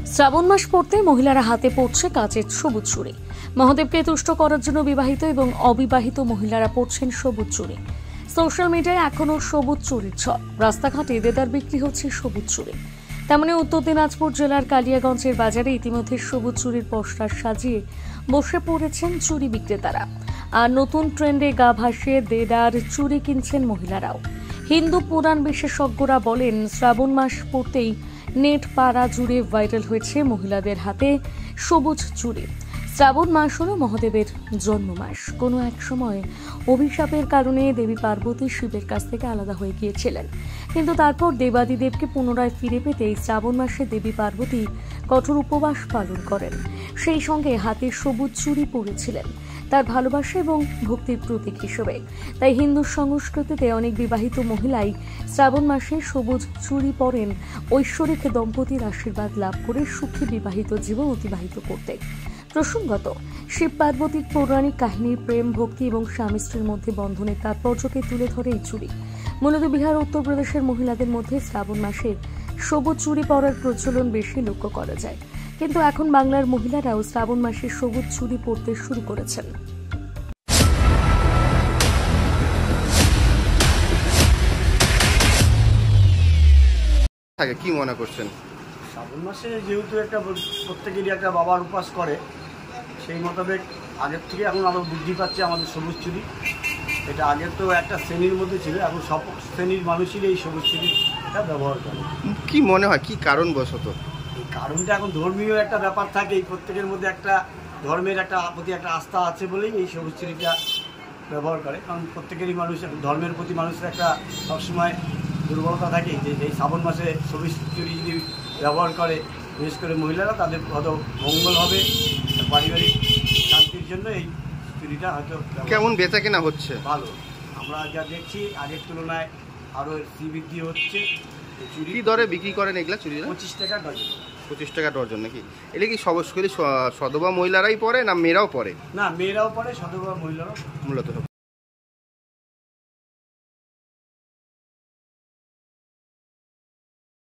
শ্রাবণ মাস পড়তে মহিলারা হাতে পড়ছে কাচের সবুজ চুড়ি। মহাদেবকে তুষ্ট করার জন্য বিবাহিত এবং অবিবাহিত মহিলারা পড়ছেন সবুজ চুড়ি। সোশ্যাল মিডিয়ায় এখনো সবুজ চুড়ির ছক, রাস্তাঘাটে দেদার বিক্রি হচ্ছে সবুজ চুড়ি। তেমনি উত্তর দিনাজপুর জেলার কালিয়াগঞ্জের বাজারে ইতিমধ্যে সবুজ চুড়ির পোস্টার সাজিয়ে বসে পড়েছেন চুড়ি বিক্রেতারা। আর নতুন ট্রেন্ডে গা ভাসিয়ে দেদার চুড়ি কিনছেন মহিলারাও। হিন্দু পুরাণ বিশেষজ্ঞরা বলেন, শ্রাবণ মাস পড়তেই নেট পাড়া জুড়ে ভাইরাল হয়েছে মহিলাদের হাতে সবুজ চুড়ি। শ্রাবণ মাস হলো মহাদেবের জন্ম মাস। কোনো এক সময় অভিশাপের কারণে দেবী পার্বতী শিবের কাছ থেকে আলাদা হয়ে গিয়েছিলেন, কিন্তু তারপর দেবাদিদেবকে পুনরায় ফিরে পেতে শ্রাবণ মাসে দেবী পার্বতী কঠোর উপবাস পালন করেন। সেই সঙ্গে হাতে সবুজ চুড়ি পরেছিলেন তার ভালোবাসা এবং ভক্তির প্রতীক হিসেবে। তাই হিন্দু সংস্কৃতিতে অনেক বিবাহিত মহিলাই শ্রাবণ মাসে সবুজ চুড়ি পরেন ঐশ্বরিক দম্পতির আশীর্বাদ লাভ করে সুখী বিবাহিত জীবন অতিবাহিত করতে। প্রসঙ্গত, শিব পার্বতীর পৌরাণিক কাহিনীর প্রেম, ভক্তি এবং স্বামী স্ত্রীর মধ্যে বন্ধনের তাৎপর্যকে তুলে ধরে এই চুড়ি। মূলত বিহার উত্তরপ্রদেশের মহিলাদের মধ্যে শ্রাবণ মাসে সবুজ চুড়ি পরার প্রচলন বেশি লক্ষ্য করা যায়, কিন্তু এখন বাংলার মহিলারাও শ্রাবণ মাসে সবুজ চুড়ি পরতে শুরু করেছেন। কি মনে করছেন? শ্রাবণ মাসে যেহেতু একটা প্রত্যেকেরই একটা বাবার উপাস করে, সেই মোতাবেক আগের থেকে এখন আরও বৃদ্ধি পাচ্ছে আমাদের সবুজ চুড়ি। এটা আগের তো একটা শ্রেণীর মধ্যে ছিল, এখন সব শ্রেণীর মানুষই এই সবুজ চুড়িটা ব্যবহার করে। কি মনে হয় কি কারণবশত? এই কারণটা এখন ধর্মীয় একটা ব্যাপার থাকে, এই প্রত্যেকের মধ্যে একটা ধর্মের একটা প্রতি একটা আস্থা আছে বলেই এই সবুজ চুড়িটা ব্যবহার করে। কারণ প্রত্যেকেরই মানুষ ধর্মের প্রতি মানুষের একটা সবসময় দুর্বলতা থাকে, যে এই শ্রাবণ মাসে সবুজ চুড়ি যদি ব্যবহার করে, বিশেষ করে মহিলারা, তাদের কত মঙ্গল হবে, পারিবারিক শান্তির জন্য এই চুড়িটা হয়তো। কেমন বেচা কেনা হচ্ছে? ভালো, আমরা যা দেখছি আগের তুলনায় আরও বৃদ্ধি হচ্ছে। চুড়ি দরে বিক্রি করেন এগুলা চুড়ি? 25 টাকা ডজন। 25 টাকা ডজন নাকি? এটা কি সদবা মহিলারাই পরে না মেয়েরাও পরে? না, মেয়েরাও পরে, সদবা মহিলারাও মূলত।